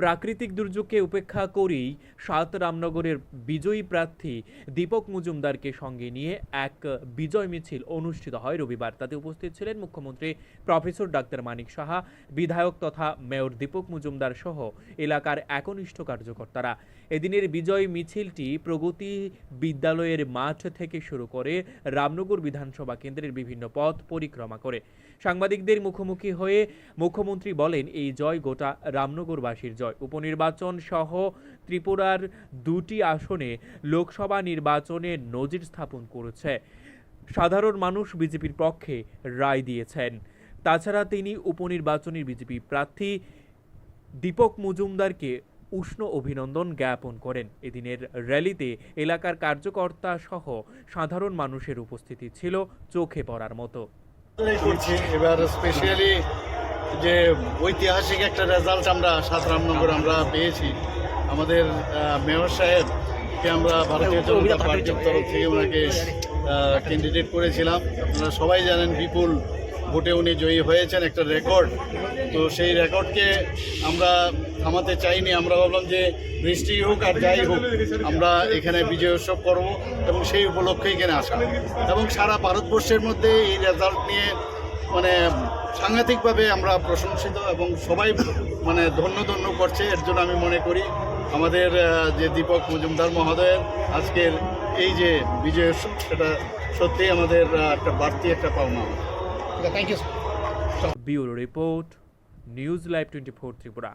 প্রাকৃতিক দুর্যোগকে উপেক্ষা করেই ৭ রামনগরের বিজয়ী প্রার্থী দীপক মজুমদারকে সঙ্গে নিয়ে এক বিজয় মিছিল অনুষ্ঠিত হয় রবিবার। তাতে উপস্থিত ছিলেন মুখ্যমন্ত্রী প্রফেসর ডাক্তার মানিক সাহা, বিধায়ক তথা মেয়র দীপক মজুমদার সহ এলাকার একনিষ্ঠ কার্যকর্তারা। এদিনের বিজয় মিছিলটি প্রগতি বিদ্যালয়ের মাঠ থেকে শুরু করে রামনগর বিধানসভা কেন্দ্রের বিভিন্ন পথ পরিক্রমা করে। সাংবাদিকদের মুখোমুখি হয়ে মুখ্যমন্ত্রী বলেন, এই জয় গোটা রামনগরবাসীর জয়। উপনির্বাচন সহ ত্রিপুরার 2টি আসনে লোকসভা নির্বাচনে নজির স্থাপন করেছে। সাধারণ মানুষ বিজেপির পক্ষে রায় দিয়েছেন। তাছাড়া তিনি উপনির্বাচনের বিজেপি প্রার্থী দীপক মজুমদারকে উষ্ণ অভিনন্দন জ্ঞাপন করেন। এদিনের র্যালিতে এলাকার কার্যকর্তা সহ সাধারণ মানুষের উপস্থিতি ছিল চোখে পড়ার মতো। এবার স্পেশালি যে ঐতিহাসিক একটা রেজাল্ট আমরা 7 রামনগর আমরা পেয়েছি। আমাদের মেয়র সাহেবকে আমরা ভারতীয় জনতা পার্টির তরফ থেকে ওনাকে ক্যান্ডিডেট করেছিলাম। আপনারা সবাই জানেন বিপুল ভোটে উনি জয়ী হয়েছেন, একটা রেকর্ড। তো সেই রেকর্ডকে আমরা থামাতে চাইনি। আমরা ভাবলাম যে বৃষ্টি হোক আর যাই হোক আমরা এখানে বিজয় উৎসব করব এবং সেই উপলক্ষে এখানে আসা। এবং সারা ভারতবর্ষের মধ্যে এই রেজাল্ট নিয়ে মানে সাংঘাতিকভাবে আমরা প্রশংসিত এবং সবাই মানে ধন্য করছে। এর জন্য আমি মনে করি আমাদের যে দীপক মজুমদার মহোদয়ের আজকের এই যে বিজয় উৎসব, সেটা সত্যিই আমাদের একটা বাড়তি একটা পাওনা। Bureau report, news live 24 Tripura.